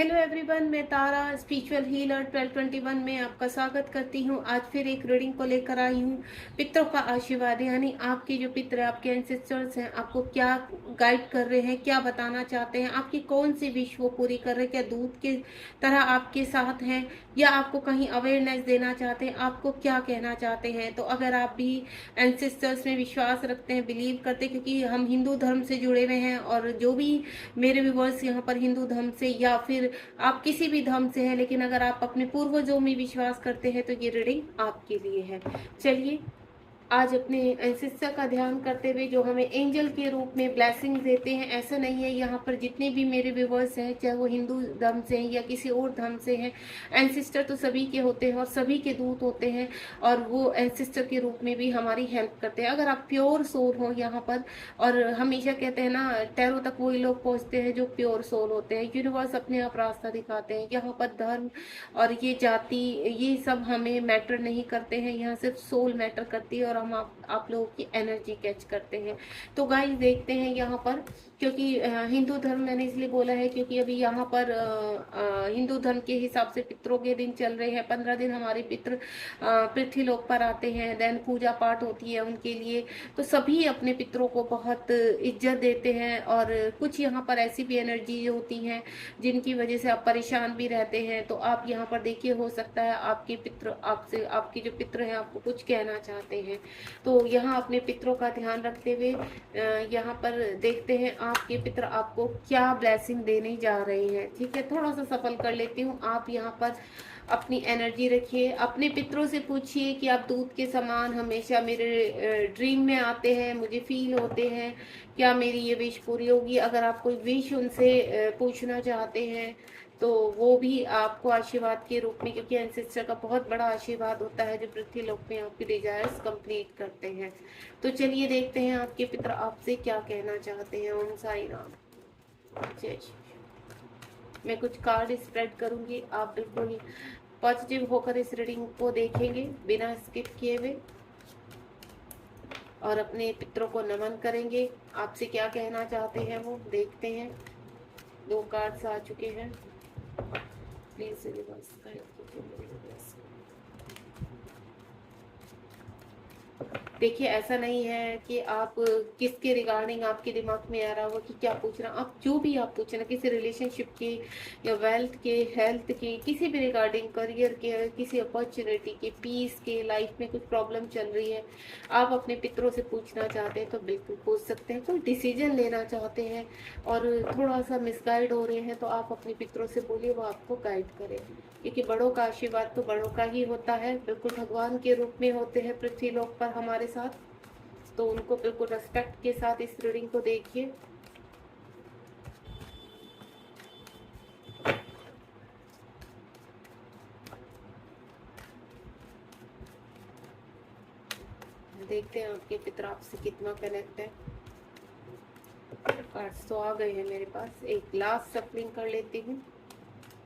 Hello everyone, मैं तारा spiritual healer 1221 में आपका स्वागत करती हूँ। आज फिर एक रीडिंग को लेकर आई हूँ। पितरों का आशीर्वाद, यानी आपके जो पितर, आपके एंसेस्टर्स हैं, आपको क्या गाइड कर रहे हैं, क्या बताना चाहते हैं, आपकी कौन सी विश वो पूरी कर रहे हैं, क्या दूत के तरह आपके साथ हैं या आपको कहीं अवेयरनेस देना चाहते हैं, आपको क्या कहना चाहते हैं। तो अगर आप भी एंसेस्टर्स में विश्वास रखते हैं, बिलीव करते हैं, क्योंकि हम हिंदू धर्म से जुड़े हुए हैं और जो भी मेरे व्यूवर्स यहाँ पर हिंदू धर्म से या फिर आप किसी भी धर्म से हैं, लेकिन अगर आप अपने पूर्वजों में विश्वास करते हैं तो ये रीडिंग आपके लिए है। चलिए आज अपने एंसेस्टर का ध्यान करते हुए जो हमें एंजल के रूप में ब्लेसिंग देते हैं। ऐसा नहीं है, यहाँ पर जितने भी मेरे व्यूवर्स हैं, चाहे वो हिंदू धर्म से हैं या किसी और धर्म से हैं, एंसेस्टर तो सभी के होते हैं और सभी के दूत होते हैं और वो एंसेस्टर के रूप में भी हमारी हेल्प करते हैं। अगर आप प्योर सोल हो यहाँ पर, और हमेशा कहते हैं ना, टैरो तक वही लोग पहुँचते हैं जो प्योर सोल होते हैं। यूनिवर्स अपने आप रास्ता दिखाते हैं। यहाँ पर धर्म और ये जाति, ये सब हमें मैटर नहीं करते हैं। यहाँ सिर्फ सोल मैटर करती है और हम आप लोगों की एनर्जी कैच करते हैं। तो गाइस देखते हैं यहाँ पर, क्योंकि हिंदू धर्म मैंने इसलिए बोला है क्योंकि अभी यहाँ पर हिंदू धर्म के हिसाब से पितरों के दिन चल रहे हैं। 15 दिन हमारे पितर पृथ्वी लोक पर आते हैं, देन पूजा पाठ होती है उनके लिए। तो सभी अपने पितरों को बहुत इज्जत देते हैं और कुछ यहाँ पर ऐसी भी एनर्जी होती हैं जिनकी वजह से आप परेशान भी रहते हैं। तो आप यहाँ पर देखिए, हो सकता है आपके पितृ आपसे, आपके जो पितृ हैं आपको कुछ कहना चाहते हैं। तो यहाँ अपने पितरों का ध्यान रखते हुए यहाँ पर देखते हैं आपके पितर आपको क्या ब्लेसिंग देने जा रहे हैं। ठीक है, थोड़ा सा सफल कर लेती हूँ। आप यहाँ पर अपनी एनर्जी रखिए, अपने पितरों से पूछिए कि आप दूध के समान हमेशा मेरे ड्रीम में आते हैं, मुझे फील होते हैं, क्या मेरी ये विश पूरी होगी। अगर आप कोई विश उनसे पूछना चाहते हैं तो वो भी आपको आशीर्वाद के रूप में, क्योंकि एंसेस्टर का बहुत बड़ा आशीर्वाद होता है जो पृथ्वी लोक में आपकी डिजायर्स कंप्लीट करते हैं। तो चलिए देखते हैं आपके पितर आपसे क्या कहना चाहते हैं। ओम साई राम, जय श्री। मैं कुछ कार्ड स्प्रेड करूंगी, आप बिल्कुल पॉजिटिव होकर इस रीडिंग को देखेंगे बिना स्किप किए हुए और अपने पितरों को नमन करेंगे। आपसे क्या कहना चाहते हैं वो देखते हैं। 2 कार्ड्स आ चुके हैं। प्लीज यूनिवर्स गाइड कीजिए। देखिए, ऐसा नहीं है कि आप किसके रिगार्डिंग आपके दिमाग में आ रहा होगा कि क्या पूछ रहा, आप जो भी आप पूछ रहे, किसी रिलेशनशिप के या वेल्थ के, हेल्थ के, किसी भी रिगार्डिंग, करियर के, किसी अपॉर्चुनिटी के, पीस के, लाइफ में कुछ प्रॉब्लम चल रही है, आप अपने पितरों से पूछना चाहते हैं तो बिल्कुल पूछ सकते हैं। कोई डिसीजन लेना चाहते हैं और थोड़ा सा मिसगाइड हो रहे हैं तो आप अपने पितरों से बोलिए, वो आपको गाइड करें, क्योंकि बड़ों का आशीर्वाद तो बड़ों का ही होता है। बिल्कुल भगवान के रूप में होते हैं पृथ्वी लोक पर हमारे साथ, तो उनको बिल्कुल रेस्पेक्ट के साथ इस रीडिंग को देखिए। देखते हैं आपके पितर आपसे कितना कनेक्ट है। कार्ड्स तो आ गए हैं मेरे पास, एक लास्ट सफलिंग कर लेती हूँ।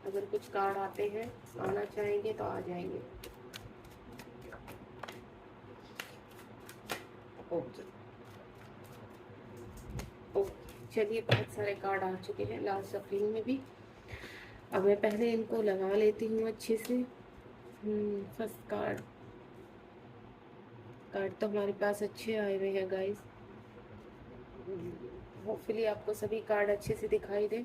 अगर कुछ कार्ड आते हैं, आना चाहेंगे तो आ जाएंगे। ओके ओके, चलिए बहुत सारे कार्ड आ चुके हैं लास्ट सफलिंग में भी। अब मैं पहले इनको लगा लेती हूँ अच्छे से। फर्स्ट कार्ड तो हमारे पास अच्छे आए हुए हैं गाइस। होपफुली आपको सभी कार्ड अच्छे से दिखाई दे।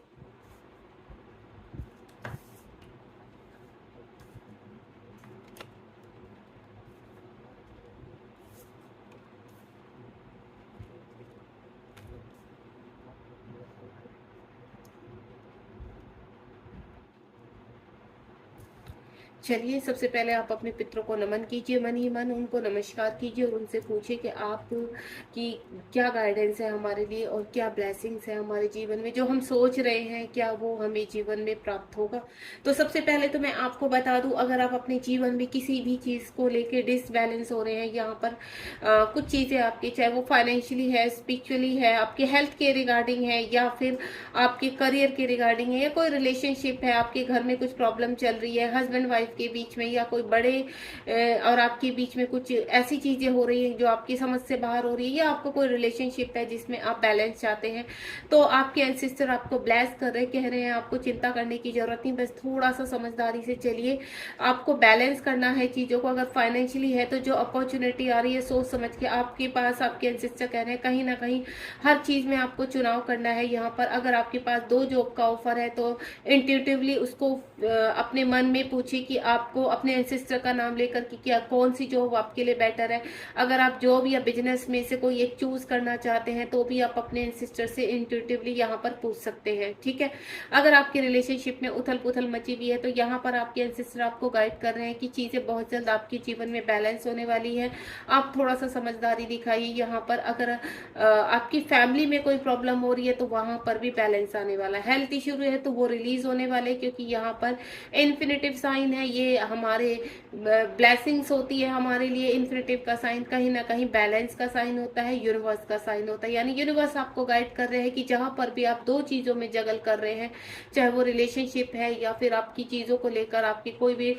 चलिए, सबसे पहले आप अपने पितरों को नमन कीजिए, मन ही मन उनको नमस्कार कीजिए और उनसे पूछिए कि आप की क्या गाइडेंस है हमारे लिए और क्या ब्लेसिंग्स है हमारे जीवन में। जो हम सोच रहे हैं क्या वो हमें जीवन में प्राप्त होगा। तो सबसे पहले तो मैं आपको बता दूं, अगर आप अपने जीवन में किसी भी चीज़ को लेके डिसबैलेंस हो रहे हैं, यहाँ पर कुछ चीज़ें आपकी, चाहे वो फाइनेंशियली है, स्पिरिचुअली है, आपके हेल्थ के रिगार्डिंग है, या फिर आपके करियर के रिगार्डिंग है, या कोई रिलेशनशिप है, आपके घर में कुछ प्रॉब्लम चल रही है, हस्बैंड वाइफ वाइफ के बीच में, या कोई बड़े और आपके बीच में कुछ ऐसी चीजें हो रही है जो आपकी समझ से बाहर हो रही है, या आपको कोई रिलेशनशिप है जिसमें आप बैलेंस चाहते हैं, तो आपके एंसेस्टर आपको ब्लेस कर रहे, कह रहे हैं आपको चिंता करने की जरूरत नहीं, बस थोड़ा सा समझदारी से चलिए। आपको बैलेंस करना है चीजों को। अगर फाइनेंशियली है तो जो अपॉर्चुनिटी आ रही है सोच समझ के आपके पास, आपके एंसेस्टर कह रहे हैं कहीं ना कहीं हर चीज में आपको चुनाव करना है। यहाँ पर अगर आपके पास 2 जॉब का ऑफर है तो इंट्यूटिवली उसको अपने मन में पूछिए कि आपको अपने एंसेस्टर का नाम लेकर कि क्या कौन सी जॉब आपके लिए बेटर है। अगर आप जॉब या बिजनेस में से कोई एक चूज करना चाहते हैं तो भी आप अपने एंसेस्टर से इंट्यूटिवली यहाँ पर पूछ सकते हैं, ठीक है। अगर आपके रिलेशनशिप में उथल पुथल मची हुई है तो यहाँ पर आपके एंसेस्टर आपको गाइड कर रहे हैं कि चीजें बहुत जल्द आपके जीवन में बैलेंस होने वाली है। आप थोड़ा सा समझदारी दिखाइए यहाँ पर। अगर आपकी फैमिली में कोई प्रॉब्लम हो रही है तो वहां पर भी बैलेंस आने वाला है। हेल्थ इश्यू है तो वो रिलीज होने वाले, क्योंकि यहाँ पर इन्फिनिटिव साइन है, ये हमारे ब्लेसिंग्स होती है हमारे लिए। इन्फिनिटिव का साइन कहीं ना कहीं बैलेंस का साइन होता है, यूनिवर्स का साइन होता है। यानी यूनिवर्स आपको गाइड कर रहे हैं कि जहां पर भी आप 2 चीजों में जगल कर रहे हैं, चाहे वो रिलेशनशिप है या फिर आपकी चीजों को लेकर आपकी कोई भी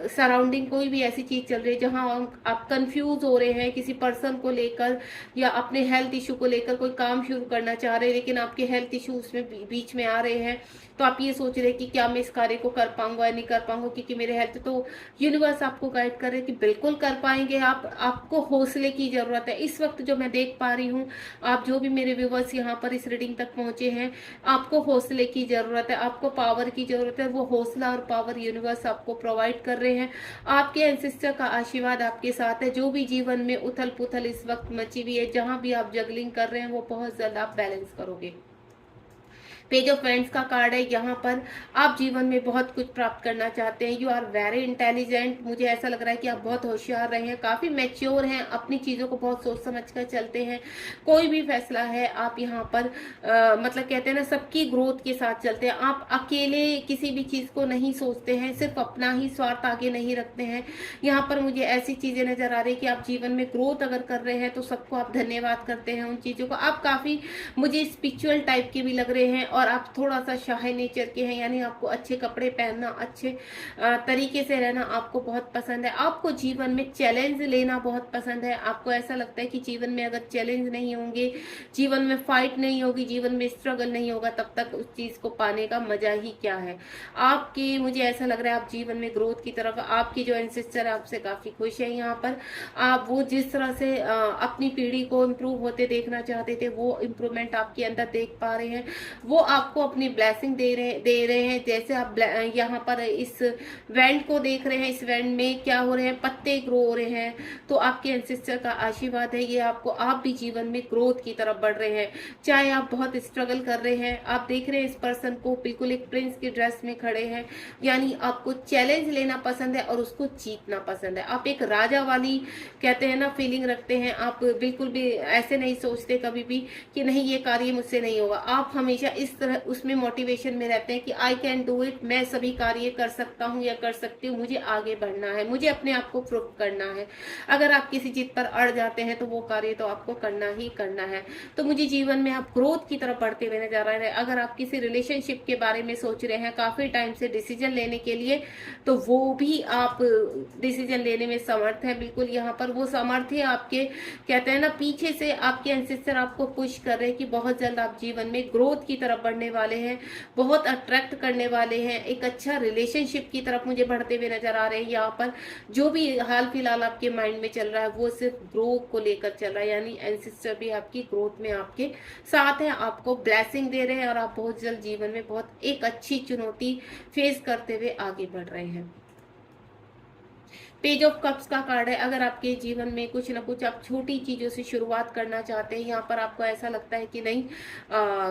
सराउंडिंग कोई भी ऐसी चीज चल रही है जहां आप कंफ्यूज हो रहे हैं किसी पर्सन को लेकर या अपने हेल्थ इशू को लेकर, कोई काम शुरू करना चाह रहे हैं लेकिन आपके हेल्थ इशू उसमें बीच में आ रहे हैं, तो आप ये सोच रहे हैं कि क्या मैं इस कार्य को कर पाऊंगा या नहीं कर पाऊंगा क्योंकि मेरे हेल्थ, तो यूनिवर्स आपको गाइड कर रहे हैं कि बिल्कुल कर पाएंगे आप। आपको हौसले की जरूरत है इस वक्त। जो मैं देख पा रही हूँ, आप जो भी मेरे व्यूवर्स यहाँ पर इस रीडिंग तक पहुंचे हैं, आपको हौसले की जरूरत है, आपको पावर की जरूरत है। वो हौसला और पावर यूनिवर्स आपको प्रोवाइड कर रहे हैं। आपके एंसेस्टर का आशीर्वाद आपके साथ है। जो भी जीवन में उथल पुथल इस वक्त मची हुई है, जहां भी आप जगलिंग कर रहे हैं, वो बहुत जल्द आप बैलेंस करोगे। पेज ऑफ फ्रेंड्स का कार्ड है। यहाँ पर आप जीवन में बहुत कुछ प्राप्त करना चाहते हैं। You are very intelligent. मुझे ऐसा लग रहा है कि आप बहुत होशियार रहे हैं, काफी मैच्योर हैं, अपनी चीजों को बहुत सोच समझ कर चलते हैं। कोई भी फैसला है आप यहाँ पर मतलब कहते हैं ना, सबकी ग्रोथ के साथ चलते हैं। आप अकेले किसी भी चीज को नहीं सोचते हैं, सिर्फ अपना ही स्वार्थ आगे नहीं रखते हैं। यहाँ पर मुझे ऐसी चीजें नजर आ रही है कि आप जीवन में ग्रोथ अगर कर रहे हैं तो सबको आप धन्यवाद करते हैं उन चीजों को। आप काफी मुझे स्पिरिचुअल टाइप के भी लग रहे हैं और आप थोड़ा सा शाही नेचर के हैं, यानी आपको अच्छे कपड़े पहनना, अच्छे तरीके से रहना आपको बहुत पसंद है। आपको जीवन में चैलेंज लेना बहुत पसंद है। आपको ऐसा लगता है कि जीवन में अगर चैलेंज नहीं होंगे, जीवन में फाइट नहीं होगी, जीवन में स्ट्रगल नहीं होगा, तब तक उस चीज को पाने का मजा ही क्या है। आपकी मुझे ऐसा लग रहा है आप जीवन में ग्रोथ की तरफ, आपकी जो एंसेस्टर है आपसे काफी खुश है। यहाँ पर आप वो जिस तरह से अपनी पीढ़ी को इम्प्रूव होते देखना चाहते थे, वो इम्प्रूवमेंट आपके अंदर देख पा रहे हैं। वो आपको अपनी ब्लेसिंग दे रहे हैं। जैसे आप यहाँ पर इस वैंड को देख रहे हैं, इस वैंड में क्या हो रहे हैं, पत्ते ग्रो हो रहे हैं, तो आपके एंसेस्टर का आशीर्वाद है ये आपको। आप भी जीवन में ग्रोथ की तरफ बढ़ रहे हैं। चाहे आप बहुत स्ट्रगल कर रहे हैं, आप देख रहे हैं इस पर्सन को बिल्कुल एक प्रिंस की ड्रेस में खड़े हैं, यानी आपको चैलेंज लेना पसंद है और उसको जीतना पसंद है। आप एक राजा वाली कहते हैं ना फीलिंग रखते हैं। आप बिल्कुल भी ऐसे नहीं सोचते कभी भी कि नहीं ये कार्य मुझसे नहीं होगा। आप हमेशा इस तरह उसमें मोटिवेशन में रहते हैं कि आई कैन डू इट, मैं सभी कार्य कर सकता हूँ या कर सकती हूँ, मुझे आगे बढ़ना है, मुझे अपने आप को प्रूव करना है। अगर आप किसी चीज पर अड़ जाते हैं तो वो कार्य तो आपको करना ही करना है। तो मुझे जीवन में आप ग्रोथ की तरफ बढ़ते हुए नजर आ रहे हैं। अगर आप किसी रिलेशनशिप के बारे में सोच रहे हैं काफी टाइम से डिसीजन लेने के लिए, तो वो भी आप डिसीजन लेने में समर्थ है। बिल्कुल यहाँ पर वो समर्थ है आपके, कहते हैं ना पीछे से आपके एंसेस्टर आपको पुश कर रहे हैं कि बहुत जल्द आप जीवन में ग्रोथ की तरफ बढ़ने वाले हैं, बहुत अट्रैक्ट करने वाले हैं, एक अच्छा रिलेशनशिप की तरफ मुझे बढ़ते हुए नजर आ रहे हैं। यहाँ पर जो भी हाल फिलहाल आपके माइंड में चल रहा है वो सिर्फ ग्रोथ को लेकर चल रहा है, यानी एंसेस्टर भी आपकी ग्रोथ में आपके साथ है, आपको ब्लेसिंग दे रहे हैं और आप बहुत जल्द जीवन में बहुत एक अच्छी चुनौती फेस करते हुए आगे बढ़ रहे हैं। पेज ऑफ कप्स का कार्ड है। अगर आपके जीवन में कुछ ना कुछ आप छोटी चीजों से शुरुआत करना चाहते हैं, यहाँ पर आपको ऐसा लगता है कि नहीं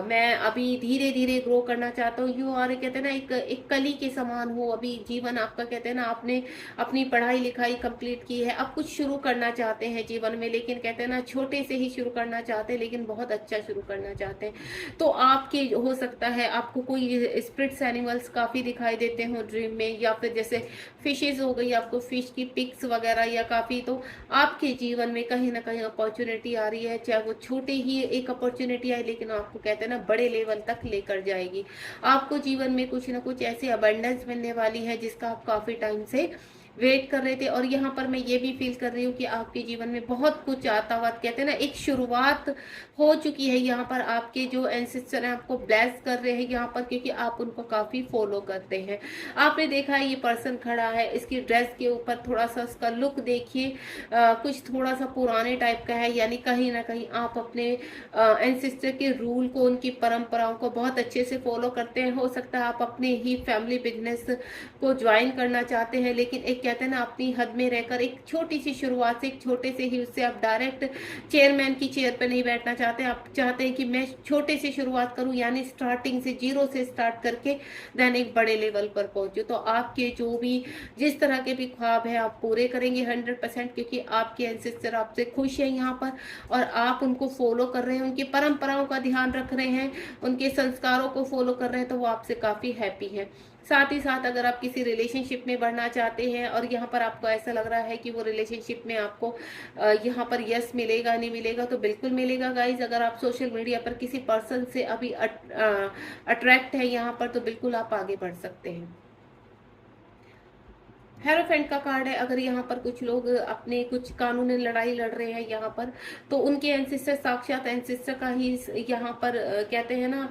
मैं अभी धीरे धीरे ग्रो करना चाहता हूँ, यू और कहते हैं ना एक कली के समान हो अभी जीवन आपका। कहते हैं ना आपने अपनी पढ़ाई लिखाई कंप्लीट की है, अब कुछ शुरू करना चाहते हैं जीवन में, लेकिन कहते हैं ना छोटे से ही शुरू करना चाहते हैं लेकिन बहुत अच्छा शुरू करना चाहते हैं। तो आपके हो सकता है आपको कोई स्पिरिट्स एनिमल्स काफी दिखाई देते हो ड्रीम में, या फिर जैसे फिशेज हो गई, आपको फिश की पिक्स वगैरह या काफ़ी, तो आपके जीवन में कहीं ना कहीं अपॉर्चुनिटी आ रही है, चाहे वो छोटी ही एक अपॉर्चुनिटी आए लेकिन आपको कहते हैं ना बड़े लेवल तक लेकर जाएगी। आपको जीवन में कुछ ना कुछ ऐसी अबंडेंस मिलने वाली है जिसका आप काफ़ी टाइम से वेट कर रहे थे। और यहाँ पर मैं ये भी फील कर रही हूँ कि आपके जीवन में बहुत कुछ आता हुआ, कहते हैं ना एक शुरुआत हो चुकी है। यहाँ पर आपके जो एंसेस्टर हैं आपको ब्लेस कर रहे हैं यहाँ पर, क्योंकि आप उनको काफी फॉलो करते हैं। आपने देखा है ये पर्सन खड़ा है, इसकी ड्रेस के ऊपर थोड़ा सा उसका लुक देखिए, कुछ थोड़ा सा पुराने टाइप का है, यानी कहीं ना कहीं आप अपने एंसेस्टर के रूल को, उनकी परंपराओं को बहुत अच्छे से फॉलो करते हैं। हो सकता है आप अपने ही फैमिली बिजनेस को ज्वाइन करना चाहते हैं, लेकिन एक कहते हैं ना अपनी हद में रहकर एक छोटी सी शुरुआत से, एक छोटे से ही उससे आप डायरेक्ट चेयरमैन की चेयर पर नहीं बैठना चाहते। आप चाहते हैं कि मैं छोटे से शुरुआत करूं, यानी स्टार्टिंग से, जीरो से स्टार्ट करके देन एक बड़े लेवल पर पहुंचूं। तो आपके जो भी जिस तरह के भी ख्वाब है आप पूरे करेंगे 100%, क्योंकि आपके एंसेस्टर आपसे खुश है यहाँ पर, और आप उनको फॉलो कर रहे हैं, उनकी परंपराओं का ध्यान रख रहे हैं, उनके संस्कारों को फॉलो कर रहे हैं, तो वो आपसे काफी हैप्पी है। साथ ही साथ अगर आप किसी रिलेशनशिप में बढ़ना चाहते हैं और यहाँ पर आपको ऐसा लग रहा है कि वो रिलेशनशिप में आपको यहाँ पर यस मिलेगा नहीं मिलेगा, तो बिल्कुल मिलेगा गाइज। अगर आप सोशल मीडिया पर किसी पर्सन से अभी अट्रैक्ट है यहाँ पर, तो बिल्कुल आप आगे बढ़ सकते हैं। हेरोफेंट का कार्ड है। अगर यहाँ पर कुछ लोग अपने कुछ कानूनी लड़ाई लड़ रहे हैं यहाँ पर, तो उनके एंसेस्टर साक्षात एंसेस्टर का ही यहाँ पर कहते हैं ना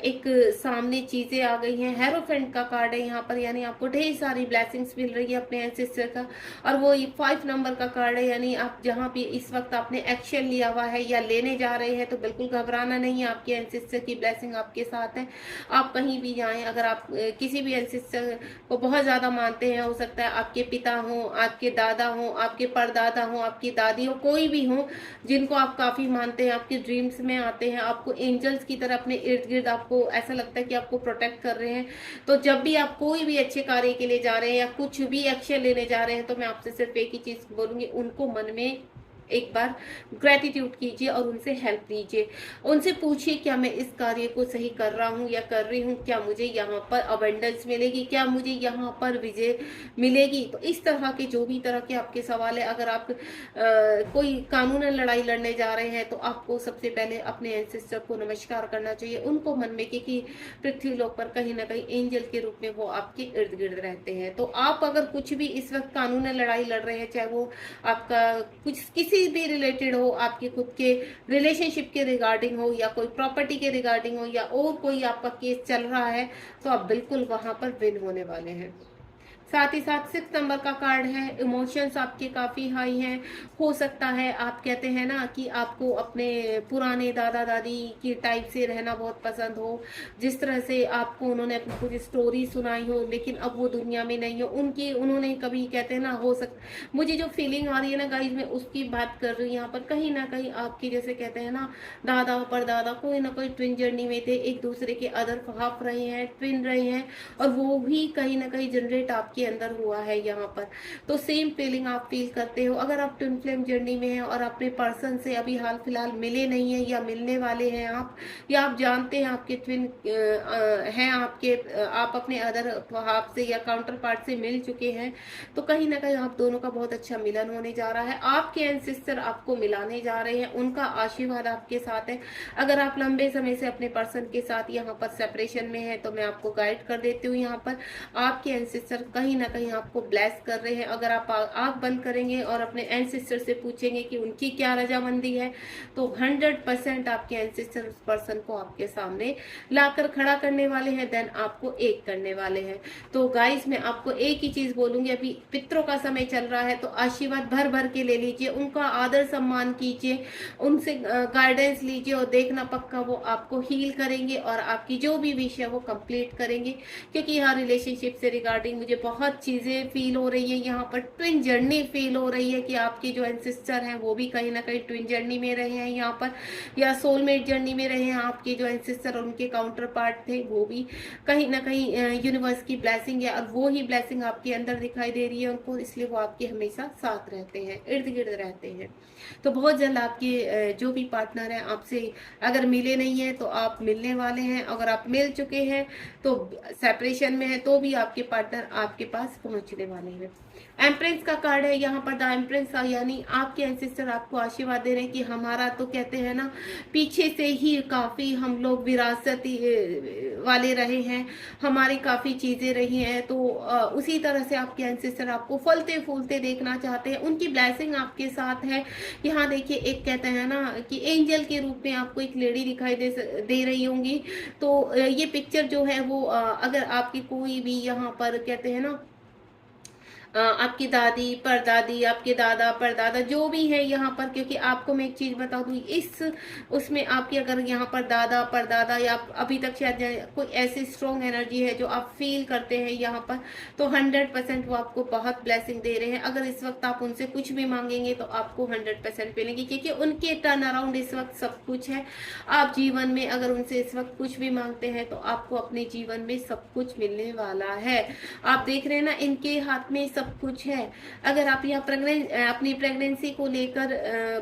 एक सामने चीजें आ गई हैं। हेरोफेंट का कार्ड है यहाँ पर, यानी आपको ढेर सारी ब्लेसिंग्स मिल रही है अपने एंसेस्टर का। और वो 5 नंबर का कार्ड है, यानी आप जहाँ भी इस वक्त आपने एक्शन लिया हुआ है या लेने जा रहे हैं, तो बिल्कुल घबराना नहीं है, आपके एंसेस्टर की ब्लेसिंग आपके साथ है। आप कहीं भी जाएं, अगर आप किसी भी एंसेस्टर को बहुत ज्यादा मानते हैं, हो सकता है आपके पिता हो, आपके दादा हो, आपके परदादा हो, आपकी दादी हो, कोई भी हो जिनको आप काफी मानते हैं, आपके ड्रीम्स में आते हैं, आपको एंजल्स की तरह अपने इर्द गिर्द आपको ऐसा लगता है कि आपको प्रोटेक्ट कर रहे हैं। तो जब भी आप कोई भी अच्छे कार्य के लिए जा रहे हैं या कुछ भी एक्शन लेने जा रहे हैं, तो मैं आपसे सिर्फ एक ही चीज बोलूंगी, उनको मन में एक बार ग्रेटिट्यूड कीजिए और उनसे हेल्प लीजिए। उनसे पूछिए क्या मैं इस कार्य को सही कर रहा हूँ या कर रही हूँ, क्या मुझे यहाँ पर अबंडेंस मिलेगी, क्या मुझे यहाँ पर विजय मिलेगी। तो इस तरह के जो भी तरह के आपके सवाल है, अगर आप कोई कानूनी लड़ाई लड़ने जा रहे हैं, तो आपको सबसे पहले अपने एंसेस्टर को नमस्कार करना चाहिए, उनको मन में, क्योंकि पृथ्वी लोक पर कहीं ना कहीं एंजल के रूप में वो आपके इर्द गिर्द रहते हैं। तो आप अगर कुछ भी इस वक्त कानूनी लड़ाई लड़ रहे हैं, चाहे वो आपका कुछ किसी भी रिलेटेड हो, आपके खुद के रिलेशनशिप के रिगार्डिंग हो, या कोई प्रॉपर्टी के रिगार्डिंग हो, या और कोई आपका केस चल रहा है, तो आप बिल्कुल वहां पर विन होने वाले हैं। साथ ही साथ 6 नंबर का कार्ड है। इमोशंस आपके काफी हाई हैं। हो सकता है आप कहते हैं ना कि आपको अपने पुराने दादा दादी की टाइप से रहना बहुत पसंद हो, जिस तरह से आपको उन्होंने अपनी कुछ स्टोरी सुनाई हो, लेकिन अब वो दुनिया में नहीं हो, उनकी उन्होंने कभी कहते हैं ना, हो सकता, मुझे जो फीलिंग आ रही है ना गाइज, मैं उसकी बात कर रही हूँ यहाँ पर। कहीं ना कहीं आपकी जैसे कहते हैं ना दादा परदादा कोई ना कोई ट्विन जर्नी में थे, एक दूसरे के अदर हाफ रहे हैं, ट्विन रहे हैं, और वो भी कहीं ना कहीं जनरेट आपके अंदर हुआ है यहाँ पर। तो सेम फीलिंग आप फील करते हो। अगर आप ट्विन फ्लेम जर्नी में हैं और अपने पर्सन से अभी हाल फिलहाल मिले नहीं है या मिलने वाले हैं आप, या आप जानते हैं आपके ट्विन हैं, आपके आप अपने अदर हाफ से या काउंटर पार्ट से मिल चुके हैं, तो कहीं ना कहीं आप दोनों का बहुत अच्छा मिलन होने जा रहा है। आपके एंसेस्टर आपको मिलाने जा रहे हैं, उनका आशीर्वाद आपके साथ है। अगर आप लंबे समय से अपने पर्सन के साथ यहाँ पर सेपरेशन में है, तो मैं आपको गाइड कर देती हूँ। यहाँ पर आपके एंसेस्टर कहीं ना कहीं आपको ब्लेस कर रहे हैं। अगर आप आंख बंद करेंगे और अपने एंसेस्टर से पूछेंगे कि उनकी क्या रजामंदी है, तो 100% आपके एंसेस्टर उस पर्सन को आपके सामने लाकर खड़ा करने वाले हैं, देन आपको एक करने वाले हैं। तो गाइस मैं आपको एक ही चीज बोलूंगी, अभी पितरों का समय चल रहा है, तो आशीर्वाद भर भर के ले लीजिए, उनका आदर सम्मान कीजिए, उनसे गाइडेंस लीजिए, और देखना पक्का वो आपको हील करेंगे और आपकी जो भी विश है वो कंप्लीट करेंगे। क्योंकि यहाँ रिलेशनशिप से रिगार्डिंग मुझे बहुत चीजें फील हो रही है, यहाँ पर ट्विन जर्नी फील हो रही है कि आपके जो एंसेस्टर हैं वो भी कहीं ना कहीं ट्विन जर्नी में रहे हैं यहाँ पर, या सोलमेट जर्नी में रहे हैं। आपके जो एंसेस्टर और उनके काउंटर पार्ट थे वो भी कहीं ना कहीं यूनिवर्स की ब्लेसिंग है, और वो ही ब्लेसिंग आपके अंदर दिखाई दे रही है उनको, इसलिए वो आपके हमेशा साथ रहते हैं, इर्द गिर्द रहते हैं। तो बहुत जल्द आपके जो भी पार्टनर हैं आपसे अगर मिले नहीं है तो आप मिलने वाले हैं। अगर आप मिल चुके हैं तो सेपरेशन में है, तो भी आपके पार्टनर आपके पास पहुंचने वाले हैं। एम्प्रेस का कार्ड है यहाँ पर, द एम्प्रेस का, यानी आपके एंसेस्टर आपको आशीर्वाद दे रहे हैं कि हमारा तो कहते हैं ना, पीछे से ही काफ़ी हम लोग विरासती वाले रहे हैं, हमारी काफ़ी चीज़ें रही हैं, तो उसी तरह से आपके एंसेस्टर आपको फलते फूलते देखना चाहते हैं, उनकी ब्लेसिंग आपके साथ है। यहाँ देखिए, एक कहते हैं ना कि एंजल के रूप में आपको एक लेडी दिखाई दे रही होंगी। तो ये पिक्चर जो है वो अगर आपकी कोई भी यहाँ पर कहते हैं ना, आपकी दादी परदादी, आपके दादा परदादा जो भी है यहाँ पर, क्योंकि आपको मैं एक चीज बता दूं, इस उसमें आपकी अगर यहाँ पर दादा परदादा या अभी तक शायद कोई ऐसी स्ट्रॉन्ग एनर्जी है जो आप फील करते हैं यहाँ पर, तो 100% वो आपको बहुत ब्लेसिंग दे रहे हैं। अगर इस वक्त आप उनसे कुछ भी मांगेंगे तो आपको 100% मिलेंगी, क्योंकि उनके टर्न अराउंड इस वक्त सब कुछ है। आप जीवन में अगर उनसे इस वक्त कुछ भी मांगते हैं तो आपको अपने जीवन में सब कुछ मिलने वाला है। आप देख रहे हैं ना, इनके हाथ में सब कुछ है। अगर आप यहाँ अपनी प्रेगनेंसी को लेकर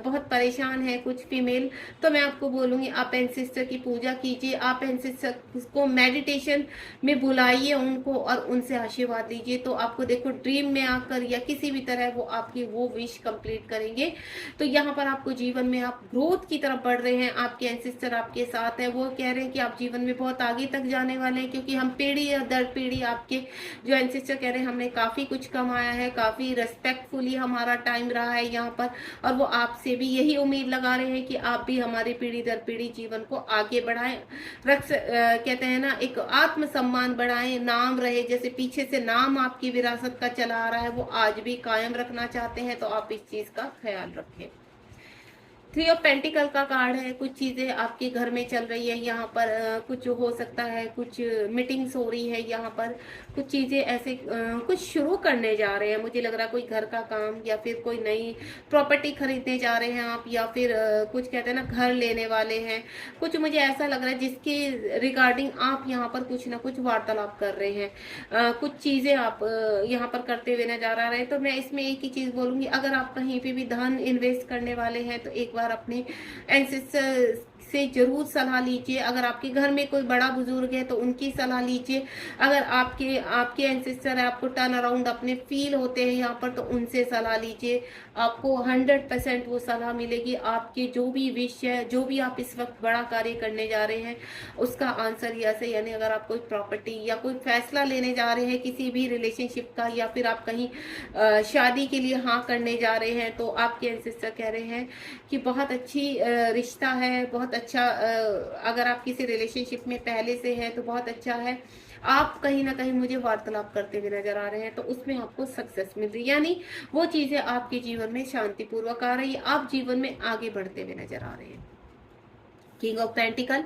बहुत परेशान है कुछ फीमेल, तो मैं आपको बोलूंगी आप एंसेस्टर की पूजा कीजिए, आप एंसेस्टर को मेडिटेशन में बुलाइए उनको और उनसे आशीर्वाद लीजिए, तो आपको देखो ड्रीम में आकर या किसी भी तरह वो आपकी वो विश कंप्लीट करेंगे। तो यहाँ पर आपको जीवन में आप ग्रोथ की तरफ बढ़ रहे हैं, आपके एंसेस्टर आपके साथ है, वो कह रहे हैं कि आप जीवन में बहुत आगे तक जाने वाले हैं, क्योंकि हम पीढ़ी दर पीढ़ी आपके जो एंसेस्टर कह रहे हैं हमने काफी कुछ कमाया है, काफी रेस्पेक्टफुली हमारा टाइम रहा है यहाँ पर, और वो आपसे भी यही उम्मीद लगा रहे हैं कि आप भी हमारी पीढ़ी दर पीढ़ी जीवन को आगे बढ़ाएं, कहते हैं ना एक आत्मसम्मान बढ़ाएं, नाम रहे, जैसे पीछे से नाम आपकी विरासत का चला आ रहा है वो आज भी कायम रखना चाहते हैं, तो आप इस चीज का ख्याल रखें। 3 ऑफ पेंटिकल का कार्ड है, कुछ चीजें आपके घर में चल रही है यहाँ पर, कुछ हो सकता है, कुछ मीटिंग्स हो रही है यहाँ पर, कुछ चीजें ऐसे कुछ शुरू करने जा रहे हैं, मुझे लग रहा है कोई घर का काम या फिर कोई नई प्रॉपर्टी खरीदने जा रहे हैं आप, या फिर कुछ कहते हैं ना घर लेने वाले हैं, कुछ मुझे ऐसा लग रहा है जिसके रिगार्डिंग आप यहाँ पर कुछ ना कुछ वार्तालाप कर रहे हैं, कुछ चीजें आप यहाँ पर करते हुए नजर आ रहे हैं। तो मैं इसमें एक ही चीज बोलूंगी, अगर आप कहीं पे भी धन इन्वेस्ट करने वाले हैं तो एक बार अपने एंसेस्टर से जरूर सलाह लीजिए। अगर आपके घर में कोई बड़ा बुजुर्ग है तो उनकी सलाह लीजिए। अगर आपके आपके एंसेस्टर है, आपको टर्न अराउंड अपने फील होते हैं यहाँ पर, तो उनसे सलाह लीजिए, आपको 100% वो सलाह मिलेगी। आपके जो भी विश है, जो भी आप इस वक्त बड़ा कार्य करने जा रहे हैं उसका आंसर यस है। यानी अगर आप कोई प्रॉपर्टी या कोई फैसला लेने जा रहे हैं किसी भी रिलेशनशिप का, या फिर आप कहीं शादी के लिए हाँ करने जा रहे हैं, तो आपके एंसेस्टर कह रहे हैं कि बहुत अच्छी रिश्ता है, बहुत अच्छा, अगर आप किसी रिलेशनशिप में पहले से हैं तो बहुत अच्छा है। आप कहीं ना कहीं मुझे वार्तालाप करते हुए नजर आ रहे हैं, तो उसमें आपको सक्सेस मिल रही है, यानी वो चीजें आपके जीवन में शांतिपूर्वक आ रही है, आप जीवन में आगे बढ़ते हुए नजर आ रहे हैं। किंग ऑफ पेंटिकल,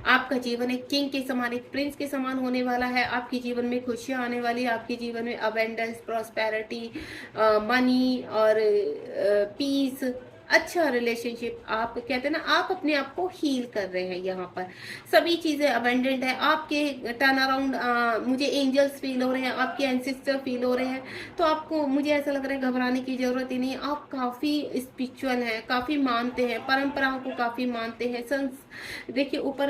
आपका जीवन एक किंग के समान, एक प्रिंस के समान होने वाला है। आपके जीवन में खुशियां आने वाली है, आपके जीवन में अबेंडेंस, प्रॉस्पेरिटी, मनी और पीस, अच्छा रिलेशनशिप, आप कहते हैं ना आप अपने आप को हील कर रहे हैं, यहाँ पर सभी चीजें अबेंडेंट है। आपके टर्न अराउंड मुझे एंजल्स फील हो रहे हैं, आपके एंसेस्टर फील हो रहे हैं, तो आपको मुझे ऐसा लग रहा है घबराने की जरूरत ही नहीं। आप काफी स्पिरिचुअल हैं, काफी मानते हैं, परंपराओं को काफी मानते हैं। देखिए ऊपर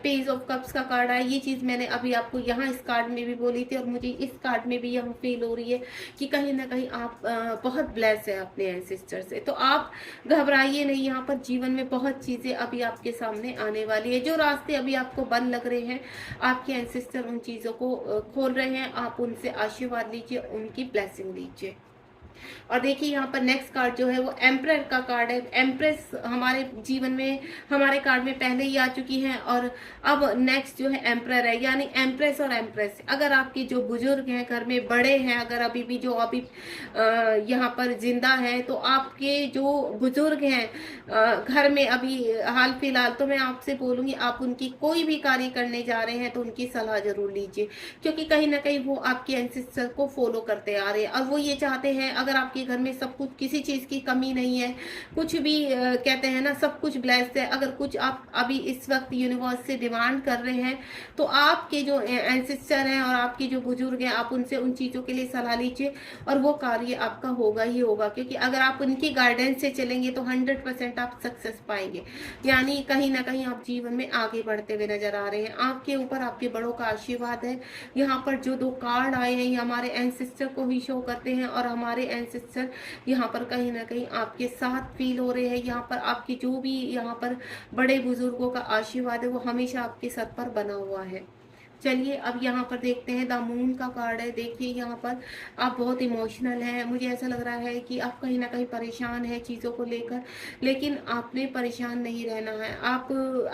पेज ऑफ कप्स का कार्ड है, ये चीज मैंने अभी आपको यहाँ इस कार्ड में भी बोली थी, और मुझे इस कार्ड में भी यह फील हो रही है कि कहीं ना कहीं आप बहुत ब्लेस है अपने एंसेस्टर से। तो आप घबराइए नहीं, यहाँ पर जीवन में बहुत चीजें अभी आपके सामने आने वाली है। जो रास्ते अभी आपको बंद लग रहे हैं, आपके एंसेस्टर उन चीजों को खोल रहे हैं, आप उनसे आशीर्वाद लीजिए, उनकी ब्लेसिंग लीजिए। और देखिए यहाँ पर नेक्स्ट कार्ड जो है वो एम्प्रेस का कार्ड है। एम्प्रेस हमारे जीवन में, हमारे कार्ड में पहले ही आ चुकी है, और अब नेक्स्ट जो है एम्प्रर है, यानी एम्प्रेस और एम्प्रेस। अगर आपके जो बुजुर्ग हैं, घर में बड़े हैं, अगर अभी भी जो अभी यहाँ पर जिंदा है, तो आपके जो बुजुर्ग हैं घर में अभी हाल फिलहाल, तो मैं आपसे बोलूंगी आप उनकी कोई भी कार्य करने जा रहे हैं तो उनकी सलाह जरूर लीजिए, क्योंकि कहीं ना कहीं वो आपके एंसेस्टर को फॉलो करते आ रहे हैं, और वो ये चाहते हैं अगर आपके घर में सब कुछ, किसी चीज़ की कमी नहीं है, कुछ भी कहते हैं ना, सब कुछ ब्लेस्ड है, अगर कुछ आप अभी इस वक्त यूनिवर्स से डिमांड कर रहे हैं तो आपके जो एंसेस्टर हैं और आपके जो बुजुर्ग हैं, आप उनसे उन चीज़ों के लिए सलाह लीजिए और वो कार्य आपका होगा ही होगा। क्योंकि अगर आप उनकी गाइडेंस से चलेंगे तो 100% आप सक्सेस पाएंगे, यानी कहीं ना कहीं आप जीवन में आगे बढ़ते हुए नजर आ रहे हैं। आपके ऊपर आपके बड़ों का आशीर्वाद है। यहाँ पर जो दो कार्ड आए हैं ये हमारे एंसेस्टर को ही शो करते हैं और हमारे एंसेस्टर यहाँ पर कहीं ना कहीं आपके साथ फील हो रहे हैं। यहाँ पर आपके जो भी यहाँ पर बड़े बुजुर्गों का आशीर्वाद है वो हमेशा आपके सर पर बना हुआ है। चलिए अब यहाँ पर देखते हैं, द मून का कार्ड है। देखिए यहाँ पर आप बहुत इमोशनल हैं, मुझे ऐसा लग रहा है कि आप कहीं ना कहीं परेशान हैं चीज़ों को लेकर, लेकिन आपने परेशान नहीं रहना है।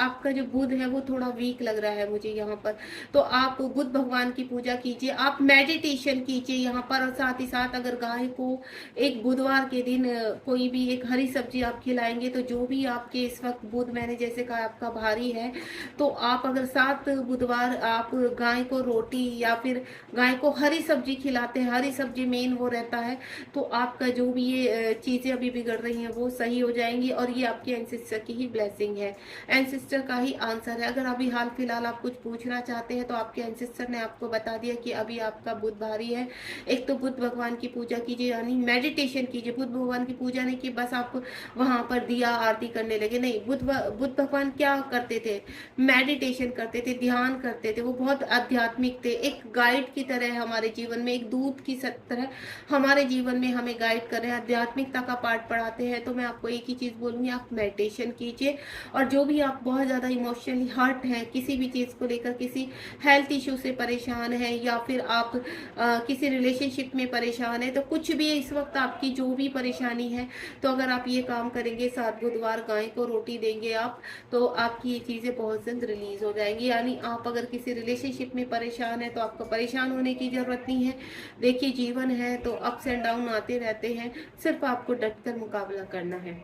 आपका जो बुध है वो थोड़ा वीक लग रहा है मुझे यहाँ पर, तो आप बुध भगवान की पूजा कीजिए, आप मेडिटेशन कीजिए यहाँ पर, और साथ ही साथ अगर गाय को एक बुधवार के दिन कोई भी एक हरी सब्जी आप खिलाएंगे तो जो भी आपके इस वक्त बुध, मैंने जैसे कहा आपका भारी है, तो आप अगर 7 बुधवार आप गाय को रोटी या फिर गाय को हरी सब्जी खिलाते हैं, हरी सब्जी मेन वो रहता है, तो आपका जो भी ये चीजें अभी बिगड़ रही हैं वो सही हो जाएंगी और ये आपके एंसेस्टर की ही ब्लेसिंग है, एंसेस्टर का ही आंसर है। अगर अभी हाल फिलहाल आप कुछ पूछना चाहते हैं तो आपके एंसेस्टर ने आपको बता दिया कि अभी आपका बुध भारी है। एक तो बुध भगवान की पूजा कीजिए, यानी मेडिटेशन कीजिए। बुध भगवान की पूजा नहीं कि बस आप वहां पर दिया आरती करने लगे, नहीं, बुध भगवान क्या करते थे, मेडिटेशन करते थे, ध्यान करते थे, वो बहुत आध्यात्मिक थे, एक गाइड की तरह हमारे जीवन में, एक दूत की तरह हमारे जीवन में हमें गाइड कर रहे हैं, आध्यात्मिकता का पाठ पढ़ाते हैं। तो मैं आपको एक ही चीज बोलूंगी, आप मेडिटेशन कीजिए। और जो भी आप बहुत ज्यादा इमोशनली हर्ट हैं किसी भी चीज को लेकर, किसी हेल्थ इशू से परेशान है या फिर आप किसी रिलेशनशिप में परेशान है, तो कुछ भी इस वक्त आपकी जो भी परेशानी है, तो अगर आप ये काम करेंगे, 7 बुधवार गाय को रोटी देंगे आप, तो आपकी ये चीजें बहुत जल्द रिलीज हो जाएंगी। यानी आप अगर किसी रिलेशनशिप में परेशान है तो आपको परेशान होने की जरूरत नहीं है। देखिए जीवन है तो अप्स एंड डाउन आते रहते हैं, सिर्फ आपको डटकर मुकाबला करना है।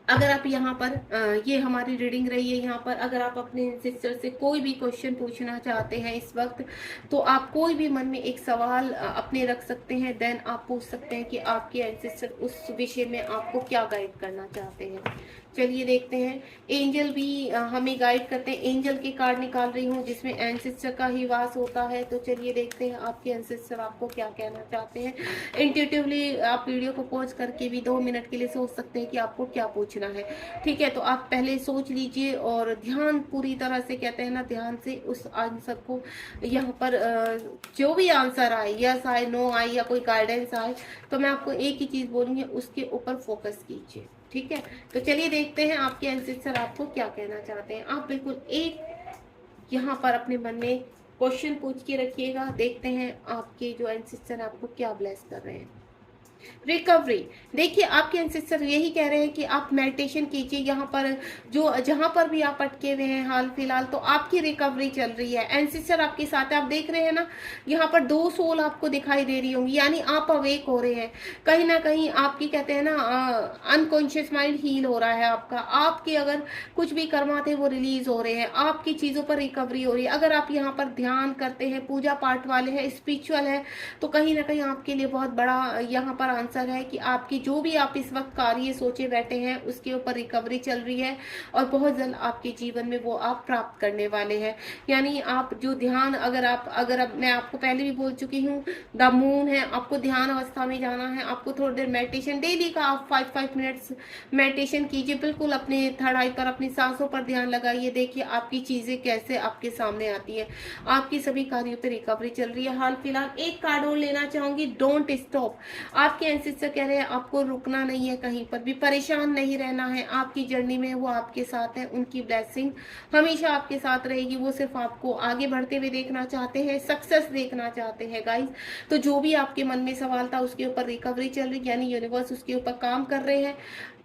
अगर आप यहाँ पर ये हमारी रीडिंग रही है, यहाँ पर अगर आप अपने सिस्टर से कोई भी क्वेश्चन पूछना चाहते हैं इस वक्त, तो आप कोई भी मन में एक सवाल अपने रख सकते हैं, देन आप पूछ सकते हैं कि आपके एंसेस्टर उस विषय में आपको क्या गाइड करना चाहते हैं। चलिए देखते हैं, एंजल भी हमें गाइड करते हैं। एंजल के कार्ड निकाल रही हूँ जिसमें एंसेस्टर का ही वास होता है, तो चलिए देखते हैं आपके एंसेस्टर आपको क्या कहना चाहते हैं। इंट्यूटिवली आप वीडियो को पॉज करके भी 2 मिनट के लिए सोच सकते हैं कि आपको क्या पूछना है। ठीक है, तो आप पहले सोच लीजिए और ध्यान पूरी तरह से, कहते हैं ना, ध्यान से उस आंसर को, यहाँ पर जो भी आंसर आए, यस आए, नो आए या कोई गाइडेंस आए, तो मैं आपको एक ही चीज बोलूंगी, उसके ऊपर फोकस कीजिए। ठीक है, तो चलिए देखते हैं आपके एंसेस्टर आपको क्या कहना चाहते हैं। आप बिल्कुल एक यहाँ पर अपने मन में क्वेश्चन पूछ के रखिएगा, देखते हैं आपके जो एंसेस्टर आपको क्या ब्लेस कर रहे हैं। रिकवरी, देखिए आपके एंसेस्टर यही कह रहे हैं कि आप मेडिटेशन कीजिए। यहाँ पर जो जहां पर भी आप अटके हुए हैं हाल फिलहाल, तो आपकी रिकवरी चल रही है, एंसेस्टर आपके साथ है। आप देख रहे हैं ना, यहाँ पर 2 सोल आपको दिखाई दे रही होंगी, यानी आप अवेक हो रहे हैं कहीं ना कहीं। आपकी, कहते हैं ना, अनकॉन्शियस माइंड हील हो रहा है आपका, आपके अगर कुछ भी कर्मा थे वो रिलीज हो रहे हैं, आपकी चीजों पर रिकवरी हो रही है। अगर आप यहाँ पर ध्यान करते हैं, पूजा पाठ वाले हैं, स्पिरिचुअल है, तो कहीं ना कहीं आपके लिए बहुत बड़ा यहाँ पर आंसर है कि आपकी जो भी आप इस वक्त कार्य सोचे बैठे हैं उसके ऊपर रिकवरी चल रही है और बहुत जल्द आपके जीवन में वो आप प्राप्त करने वाले हैं। यानी आप जो ध्यान, अगर मैं आपको पहले भी बोल चुकी हूँ, द मून है, आपको ध्यान अवस्था में जाना है, आपको थोड़ी देर मेडिटेशन डेली का आप 5 मिनट्स मेडिटेशन कीजिए। बिल्कुल अपने थर्ड आई पर, अपनी सांसों पर ध्यान लगाइए, देखिए आपकी चीजें कैसे आपके सामने आती है। आपकी सभी कार्यों पर रिकवरी चल रही है। हाल फिलहाल एक कार्ड और लेना चाहूंगी, डोंट स्टॉप। आपके एंसेस्टर कह रहे हैं आपको रुकना नहीं है, कहीं पर भी परेशान नहीं रहना है, आपकी जर्नी में वो आपके साथ है, उनकी ब्लेसिंग हमेशा आपके साथ रहेगी। वो सिर्फ आपको आगे बढ़ते हुए देखना चाहते हैं, सक्सेस देखना चाहते हैं गाइस। तो जो भी आपके मन में सवाल था उसके ऊपर रिकवरी चल रही, यानी यूनिवर्स उसके ऊपर काम कर रहे हैं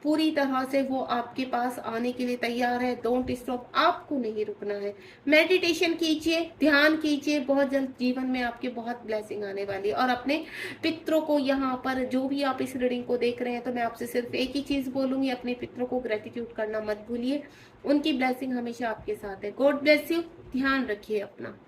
पूरी तरह से, वो आपके पास आने के लिए तैयार है। डोंट स्टॉप, आपको नहीं रुकना है। मेडिटेशन कीजिए, ध्यान कीजिए, बहुत जल्द जीवन में आपके बहुत ब्लेसिंग आने वाली है। और अपने पितरों को, यहाँ पर जो भी आप इस रीडिंग को देख रहे हैं, तो मैं आपसे सिर्फ एक ही चीज बोलूंगी, अपने पितरों को ग्रेटिट्यूड करना मत भूलिए, उनकी ब्लेसिंग हमेशा आपके साथ है। गॉड ब्लेस यू, ध्यान रखिए अपना।